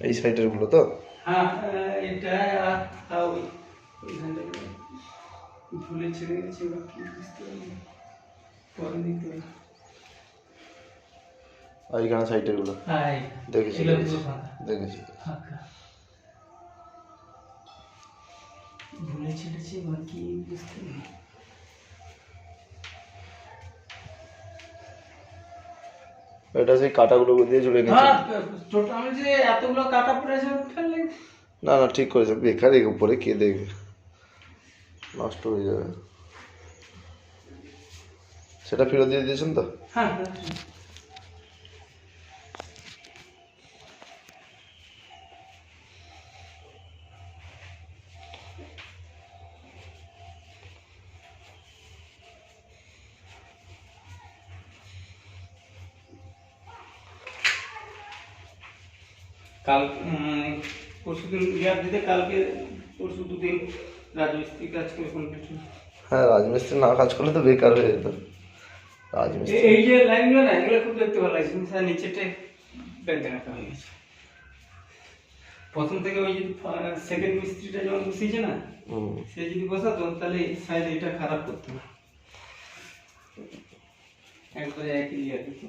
এই সাইডের গুলো তো? হ্যাঁ, এটা আর ওইখানটা ভুলে ছেড়ে গেছে, এবার কি বুঝতে পারছি, পরে দিতে হবে। আর এইখানে সাইডের গুলো হ্যাঁ, দেখেছি এগুলো দেখেছি পুরো ফাঁকা। দেখেছি। ফাঁকা। ভুলে ছেড়েছি, এবার কি বুঝতে পারি। এটা সেই কাটাগুলো দিয়ে জুড়ে নিয়েছে। হ্যাঁ, টোটাল যে এতগুলো কাটা পড়েছে ওঠার লাগে। না না, ঠিক করেছে, বেকার এর উপরে কে দেখবে, নষ্ট হয়ে যাবে। সেটা ফেরত দিয়ে দিয়েছেন তো? হ্যাঁ, কাল পরশু দিন গ্যাপ দিতে, কালকে পরশু দুদিন রাজমিস্ত্রি কাজ করে কমপ্লিট। হ্যাঁ, রাজমিস্ত্রি না কাজ করলে তো বেকার হয়ে যেত রাজমিস্ত্রি। এই যে লাইনগুলো না, এগুলো খুব দেখতে ভালো লাগছে, স্যার নিচেতে বেঁধে রাখা হয়ে গেছে। প্রথম থেকে ওই যদি সেকেন্ড মিস্ত্রিটা যখন বসিয়েছে না, সে যদি বসাতো তাহলে সাইড এটা খারাপ করতো না, একবারে একই ইয়ে দিত।